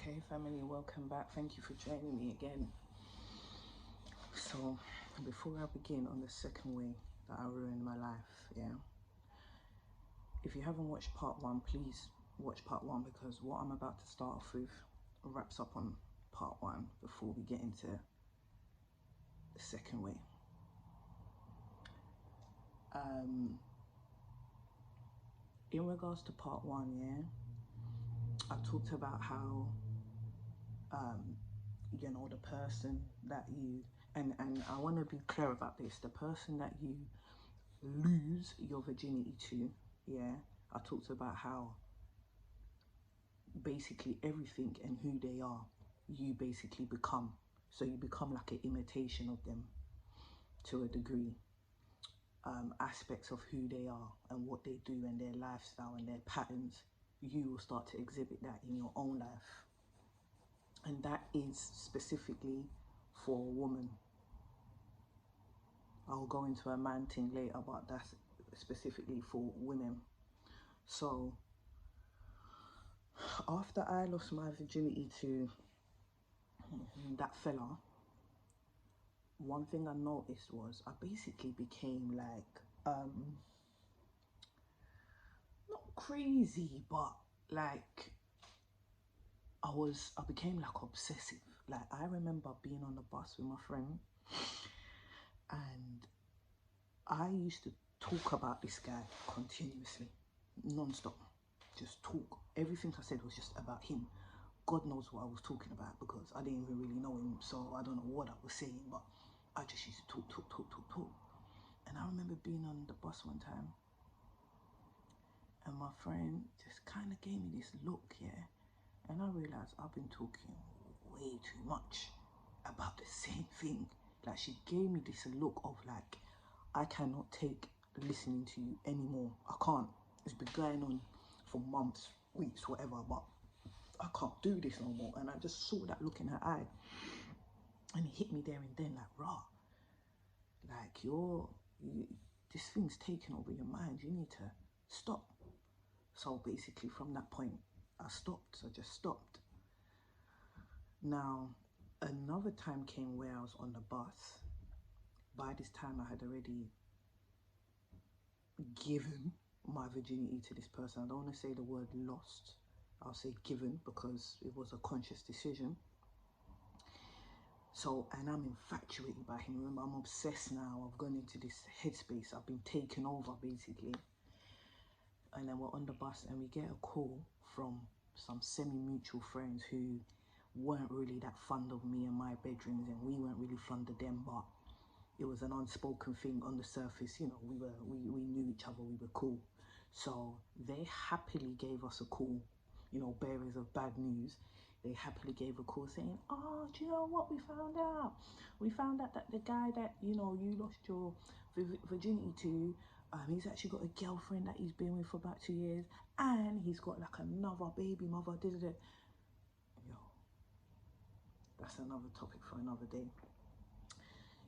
Hey family, welcome back. Thank you for joining me again. So before I begin on the second way that I ruined my life, if you haven't watched part one, please watch part one, because what I'm about to start off with wraps up on part one before we get into the second way. In regards to part one, I talked about how the person that you, and I want to be clear about this, the person that you lose your virginity to, I talked about how basically everything and who they are, you basically become. So you become like an imitation of them to a degree. Aspects of who they are and what they do and their lifestyle and their patterns, you will start to exhibit that in your own life. And that is specifically for a woman. I'll go into a man thing later, but that's specifically for women. So after I lost my virginity to that fella, one thing I noticed was I basically became like, not crazy, but like I became like obsessive. Like I remember being on the bus with my friend and I used to talk about this guy continuously, non-stop, just talk. Everything I said was just about him. God knows what I was talking about because I didn't even really know him, so I don't know what I was saying, but I just used to talk. And I remember being on the bus one time and my friend just kind of gave me this look, and I realized I've been talking way too much about the same thing. Like she gave me this look of like, I cannot take listening to you anymore. I can't. It's been going on for months, weeks, whatever, but I can't do this no more. And I just saw that look in her eye and it hit me there and then, like, raw. Like this thing's taking over your mind. You need to stop. So basically from that point, I stopped. I just stopped. Now, another time came where I was on the bus. By this time, I had already given my virginity to this person. I don't want to say the word lost. I'll say given, because it was a conscious decision. So, and I'm infatuated by him. Remember, I'm obsessed now. I've gone into this headspace. I've been taken over, basically. And then we're on the bus and we get a call from some semi-mutual friends who weren't really that fond of me and my bedrooms, and we weren't really fond of them, but it was an unspoken thing on the surface. You know, we knew each other, we were cool. So they happily gave us a call, you know, bearers of bad news. They happily gave a call saying, oh, do you know what we found out? We found out that the guy that, you know, you lost your virginity to, he's actually got a girlfriend that he's been with for about 2 years, and he's got like another baby mother. Yo, that's another topic for another day.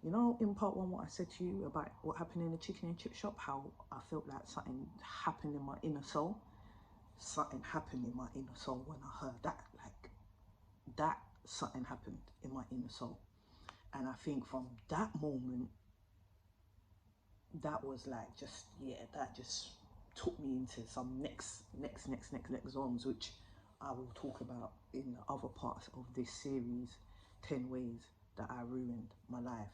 You know, in part one, what I said to you about what happened in the chicken and chip shop, how I felt like something happened in my inner soul. Something happened in my inner soul when I heard that, like that something happened in my inner soul. And I think from that moment, that was like just, that just took me into some next zones, which I will talk about in the other parts of this series, 10 ways that I ruined my life.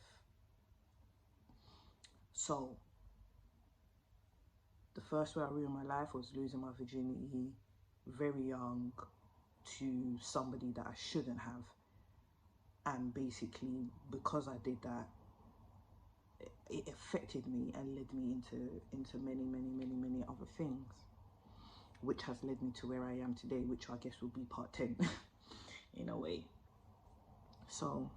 So the first way I ruined my life was losing my virginity very young to somebody that I shouldn't have. And basically, because I did that, it affected me and led me into many other things, which has led me to where I am today, which I guess will be part 10 in a way. So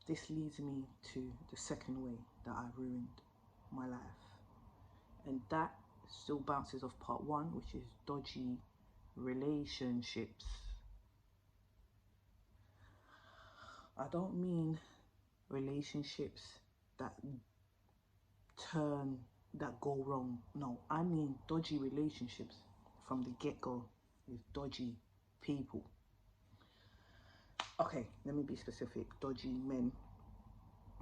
this leads me to the second way that I ruined my life. And that still bounces off part one, which is dodgy relationships. I don't mean relationships that go wrong. No, I mean dodgy relationships from the get-go with dodgy people. Okay, let me be specific. Dodgy men.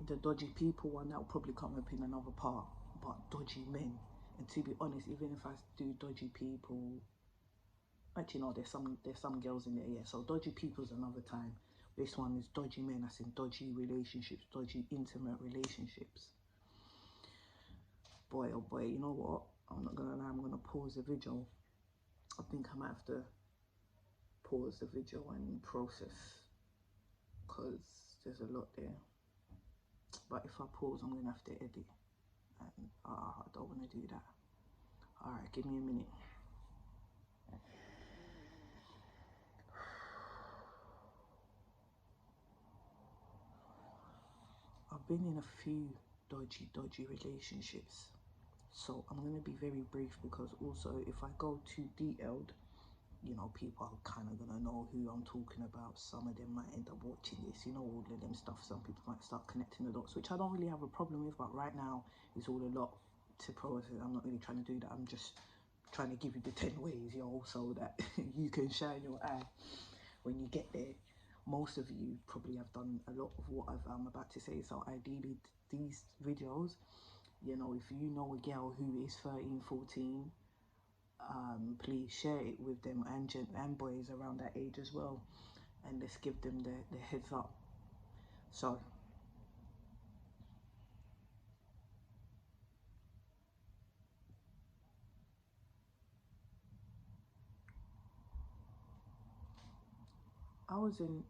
The dodgy people one, that will probably come up in another part, but dodgy men. And to be honest, even if I do dodgy people, actually no, there's some girls in there, yeah. So dodgy people is another time. This one is dodgy men, as in dodgy relationships, dodgy intimate relationships. Boy, oh boy, you know what? I'm not gonna lie, I'm gonna pause the video. I think I might have to pause the video and process, because there's a lot there. But if I pause, I'm gonna have to edit, and I don't want to do that. All right, give me a minute. I've been in a few dodgy relationships, so I'm going to be very brief, because also if I go too detailed, you know, people are kind of going to know who I'm talking about. Some of them might end up watching this, you know, all of them stuff. Some people might start connecting the dots, which I don't really have a problem with, but right now it's all a lot to process. I'm not really trying to do that. I'm just trying to give you the 10 ways, yo, so that you can shine your eye when you get there. Most of you probably have done a lot of what I'm about to say, so ideally these videos, you know, if you know a girl who is 13, 14, please share it with them, and boys around that age as well, and let's give them the heads up. So I was in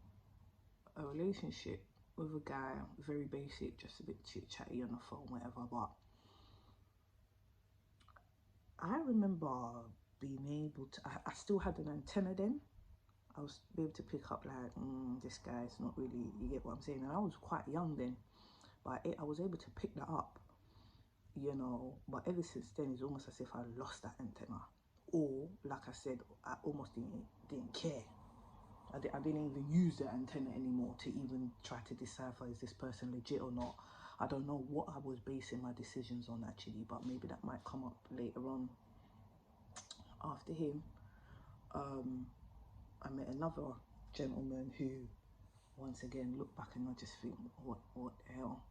a relationship with a guy, very basic, just a bit chit chatty on the phone, whatever, but I remember being able to, I still had an antenna then. I was able to pick up like, this guy's not really, you get what I'm saying? And I was quite young then, but I was able to pick that up, you know. But ever since then, it's almost as if I lost that antenna. Or, like I said, I almost didn't care. I didn't even use the antenna anymore to even try to decipher, is this person legit or not? I don't know what I was basing my decisions on actually, but maybe that might come up later on. After him, I met another gentleman who, once again, look back and I just think, what the hell,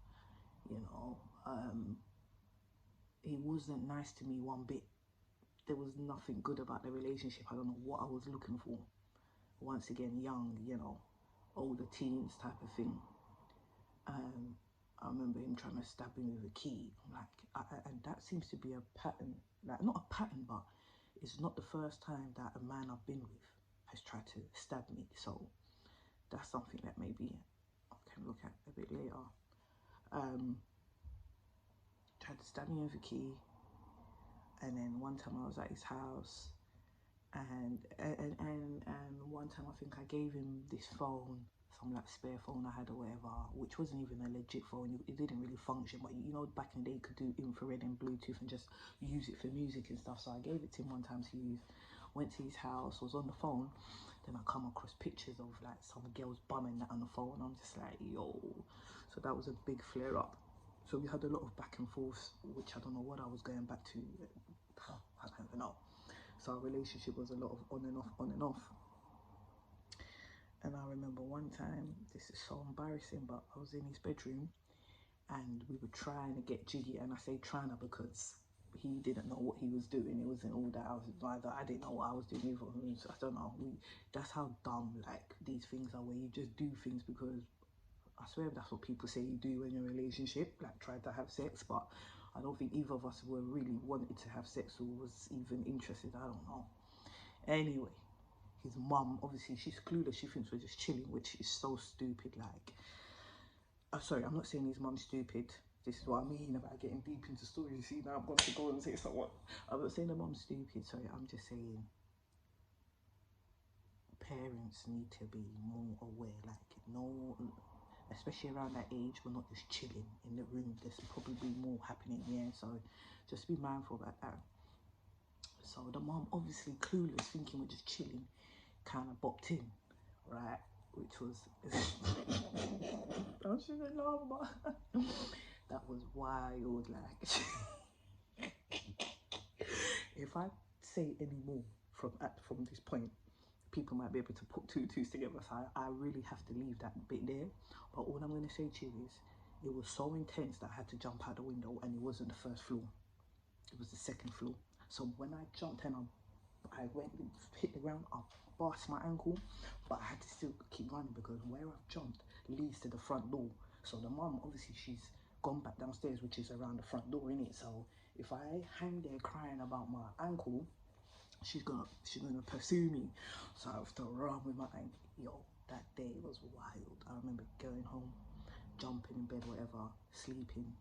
you know. He wasn't nice to me one bit. There was nothing good about the relationship. I don't know what I was looking for. Once again, young, you know, older teens type of thing. I remember him trying to stab me with a key. Like, and that seems to be a pattern. Like, not a pattern, but it's not the first time that a man I've been with has tried to stab me. So that's something that maybe I can look at a bit later. Tried to stab me with a key, and then one time I was at his house, and one time I think I gave him this phone, some like spare phone I had or whatever, which wasn't even a legit phone. It didn't really function, but you know, back in the day you could do infrared and Bluetooth and just use it for music and stuff. So I gave it to him one time to use. Went to his house, was on the phone, then I come across pictures of like some girls bumming that on the phone. I'm just like, yo. So that was a big flare up. So we had a lot of back and forth, which I don't know what I was going back to. I don't even know. So our relationship was a lot of on and off, on and off. And I remember one time, this is so embarrassing, but I was in his bedroom and we were trying to get jiggy. And I say trying to because he didn't know what he was doing. It wasn't all that I didn't know what I was doing either. I don't know. That's how dumb like these things are, where you just do things because I swear that's what people say you do when you're in a relationship, like try to have sex. But I don't think either of us were really wanted to have sex or was even interested. I don't know. Anyway, his mum, obviously she's clueless. She thinks we're just chilling, which is so stupid. Like, sorry, I'm not saying his mum's stupid. This is what I mean about getting deep into stories. You see, now I'm going to go and say something. I'm not saying the mum's stupid. Sorry, I'm just saying parents need to be more aware. Like, no, especially around that age, we're not just chilling in the room. There's probably more happening here. So just be mindful about that. So the mum, obviously clueless, thinking we're just chilling, kind of bopped in, right? Which was, I shouldn't laugh, but that was wild. Like, if I say any more from this point, people might be able to put two twos together. So I really have to leave that bit there. But all I'm going to say to you is, it was so intense that I had to jump out the window, and it wasn't the first floor. It was the second floor. So when I jumped and I went, hit the ground, I burst my ankle, but I had to still keep running because where I've jumped leads to the front door. So the mum, obviously she's gone back downstairs, which is around the front door, innit? So if I hang there crying about my ankle, she's gonna pursue me. So I have to run with my ankle. Yo, that day was wild. I remember going home, jumping in bed, whatever, sleeping.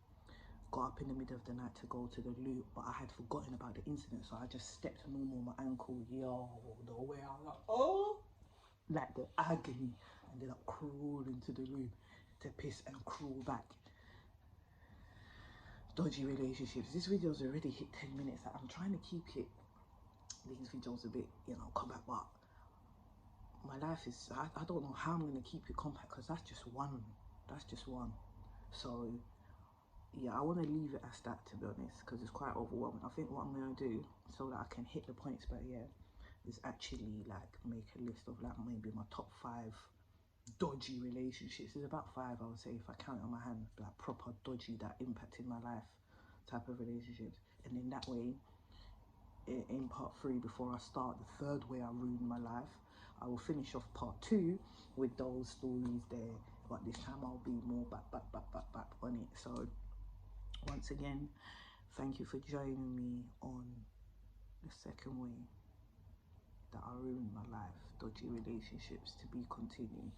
Got up in the middle of the night to go to the loo, but I had forgotten about the incident, so I just stepped normal on my ankle. Yo, the way I was like, oh, like the agony. Ended up crawling to the room to piss and crawl back. Dodgy relationships. This video's already hit 10 minutes. I'm trying to keep it, these videos a bit, compact, but my life is, I don't know how I'm going to keep it compact, because that's just one. So yeah, I want to leave it as that, to be honest, because it's quite overwhelming. I think what I'm going to do, so that I can hit the points better, is actually like make a list of like maybe my top 5 dodgy relationships. There's about 5, I would say, if I count on my hand, like proper dodgy that impacted my life type of relationships. And then that way, in part 3, before I start the 3rd way I ruined my life, I will finish off part 2 with those stories there, but this time I'll be more back on it. So once again, thank you for joining me on the 2nd way that I ruined my life, dodgy relationships, to be continued.